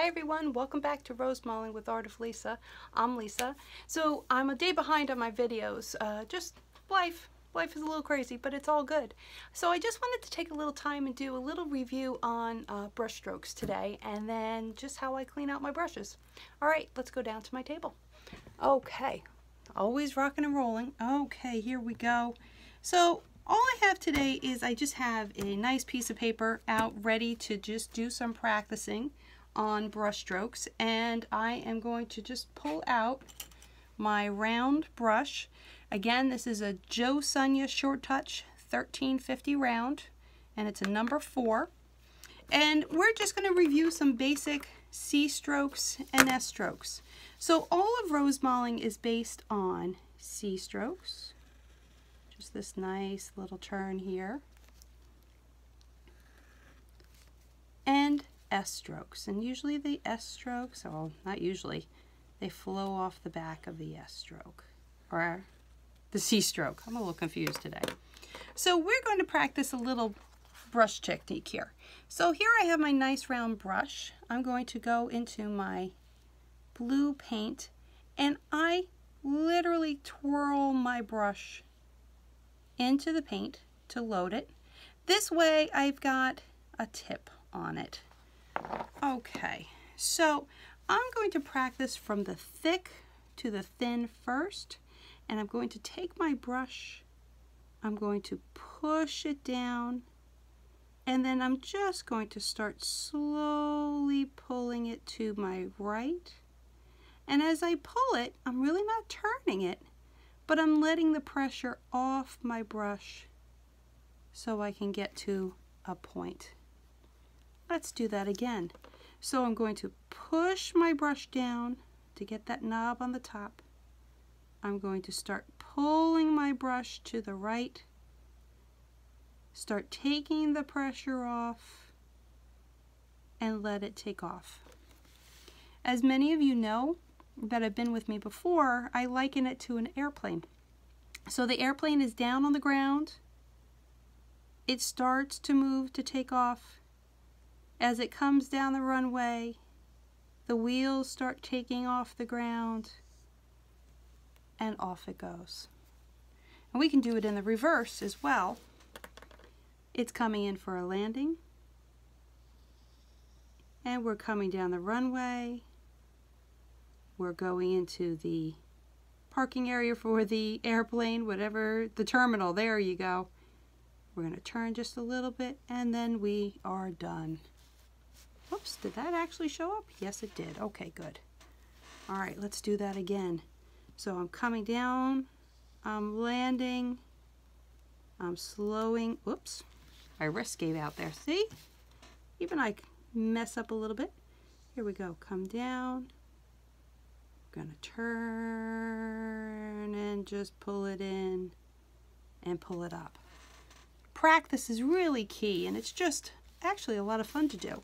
Hi everyone, welcome back to Rosemaling with Art of Lisa. I'm Lisa. So I'm a day behind on my videos. Just life. Life is a little crazy, but it's all good. So I just wanted to take a little time and do a little review on brush strokes today, and then just how I clean out my brushes. Alright, let's go down to my table. Okay, always rocking and rolling. Okay, here we go. So all I have today is I just have a nice piece of paper out ready to just do some practicing on brush strokes, and I am going to just pull out my round brush. Again, this is a Joe Sonia Short Touch 1350 round, and it's a number 4. And we're just going to review some basic C strokes and S strokes. So all of Rosemaling is based on C strokes. Just this nice little turn here. And S strokes, and usually the S strokes, well, not usually, they flow off the back of the S stroke, or the C stroke. I'm a little confused today. So we're going to practice a little brush technique here. So here I have my nice round brush. I'm going to go into my blue paint, and I literally twirl my brush into the paint to load it. This way I've got a tip on it. Okay, so I'm going to practice from the thick to the thin first, and I'm going to take my brush, I'm going to push it down, and then I'm just going to start slowly pulling it to my right. And as I pull it, I'm really not turning it, but I'm letting the pressure off my brush so I can get to a point. Let's do that again. So I'm going to push my brush down to get that knob on the top. I'm going to start pulling my brush to the right, start taking the pressure off, and let it take off. As many of you know that have been with me before, I liken it to an airplane. So the airplane is down on the ground. It starts to move to take off. As it comes down the runway, the wheels start taking off the ground, and off it goes. And we can do it in the reverse as well. It's coming in for a landing, and we're coming down the runway. We're going into the parking area for the airplane, whatever, the terminal, there you go. We're going to turn just a little bit, and then we are done. Oops, did that actually show up? Yes, it did. Okay, good. All right, let's do that again. So I'm coming down, I'm landing, I'm slowing. Oops, my wrist gave out there. See? Even I mess up a little bit. Here we go. Come down. I'm gonna turn and just pull it in and pull it up. Practice is really key, and it's just actually a lot of fun to do.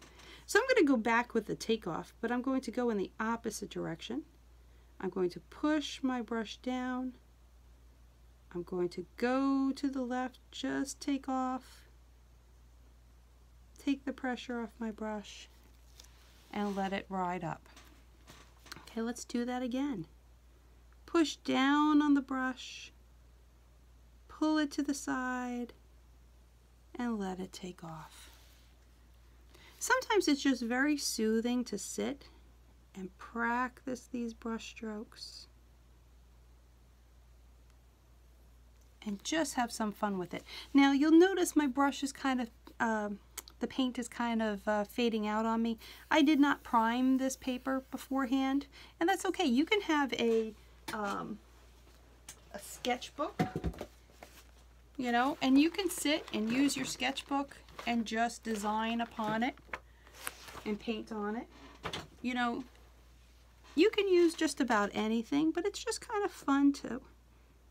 So I'm going to go back with the takeoff, but I'm going to go in the opposite direction. I'm going to push my brush down. I'm going to go to the left, just take off. Take the pressure off my brush and let it ride up. Okay, let's do that again. Push down on the brush, pull it to the side, and let it take off. Sometimes it's just very soothing to sit and practice these brush strokes and just have some fun with it. Now you'll notice my brush is kind of, the paint is kind of fading out on me. I did not prime this paper beforehand, and that's okay. You can have a sketchbook, you know, and you can sit and use your sketchbook and just design upon it and paint on it. You know, you can use just about anything, but it's just kind of fun to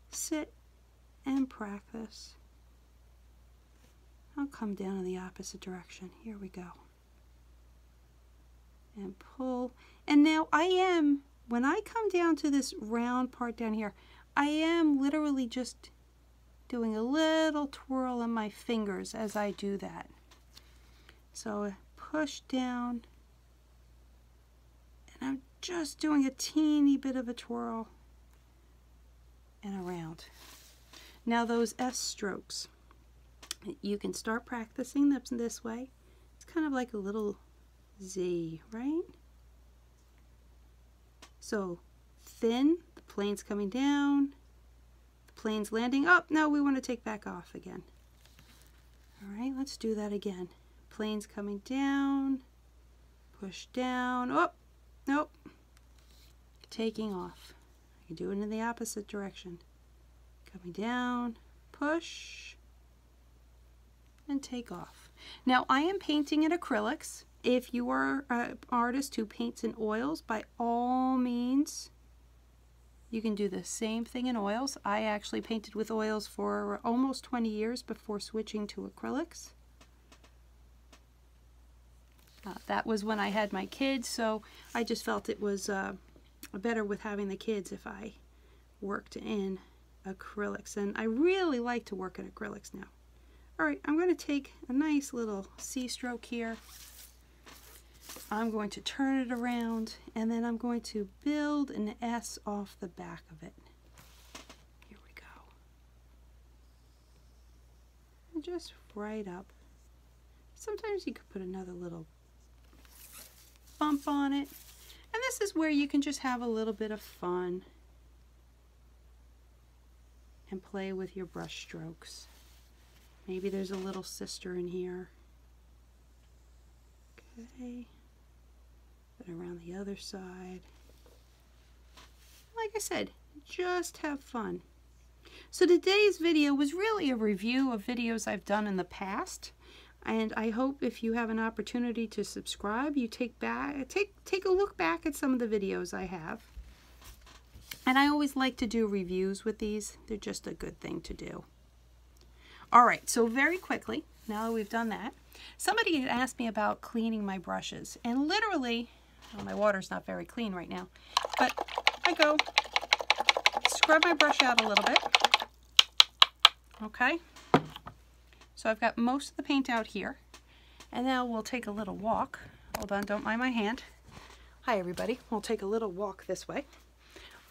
sit and practice. I'll come down in the opposite direction. Here we go. And pull. And now I am, when I come down to this round part down here, I am literally just doing a little twirl in my fingers as I do that. So push down, just doing a teeny bit of a twirl and around. Now those S strokes, you can start practicing them this way. It's kind of like a little Z, right? So thin, the plane's coming down, the plane's landing up. No, we want to take back off again. All right, let's do that again. Plane's coming down, push down, oh, nope, taking off. I can do it in the opposite direction. Coming down, push, and take off. Now I am painting in acrylics. If you are an artist who paints in oils, by all means, you can do the same thing in oils. I actually painted with oils for almost 20 years before switching to acrylics. That was when I had my kids, so I just felt it was better with having the kids if I worked in acrylics. And I really like to work in acrylics now. Alright, I'm going to take a nice little C stroke here. I'm going to turn it around, and then I'm going to build an S off the back of it. Here we go. And just right up. Sometimes you could put another little bump on it. And this is where you can just have a little bit of fun and play with your brush strokes. Maybe there's a little sister in here. Okay. Put it around the other side. Like I said, just have fun. So today's video was really a review of videos I've done in the past. And I hope if you have an opportunity to subscribe, you take a look back at some of the videos I have. And I always like to do reviews with these. They're just a good thing to do. Alright, so very quickly, now that we've done that, somebody had asked me about cleaning my brushes. And literally, well, my water's not very clean right now, but I go scrub my brush out a little bit. Okay, so I've got most of the paint out here. And now we'll take a little walk. Hold on, don't mind my hand. Hi everybody, we'll take a little walk this way.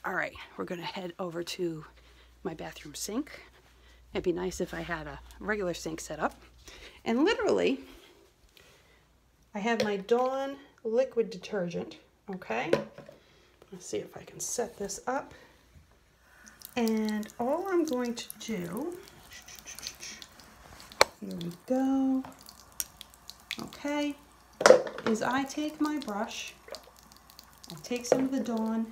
Alright, we're going to head over to my bathroom sink. It'd be nice if I had a regular sink set up. And literally, I have my Dawn liquid detergent, okay? Let's see if I can set this up. And all I'm going to do, here we go, okay, is I take my brush, I take some of the Dawn,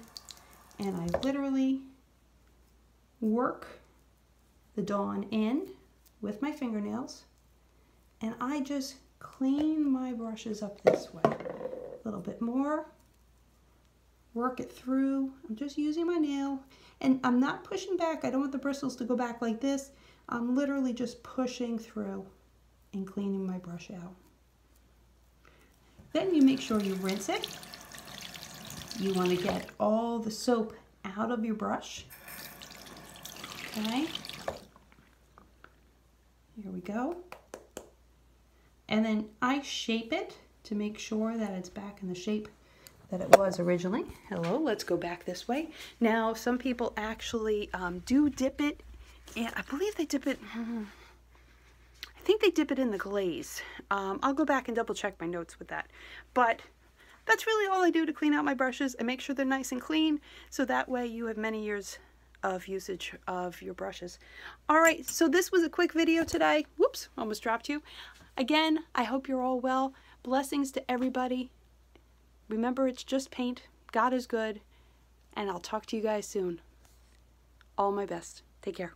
and I literally work the Dawn in with my fingernails, and I just clean my brushes up this way. A little bit more, work it through. I'm just using my nail, and I'm not pushing back. I don't want the bristles to go back like this. I'm literally just pushing through and cleaning my brush out. Then you make sure you rinse it. You want to get all the soap out of your brush. Okay. Here we go. And then I shape it to make sure that it's back in the shape that it was originally. Hello, let's go back this way. Now, some people actually do dip it, and I believe they dip it, I think they dip it in the glaze. I'll go back and double check my notes with that. But that's really all I do to clean out my brushes and make sure they're nice and clean, so that way you have many years of usage of your brushes. Alright, so this was a quick video today. Whoops, almost dropped you. Again, I hope you're all well. Blessings to everybody. Remember, it's just paint. God is good. And I'll talk to you guys soon. All my best. Take care.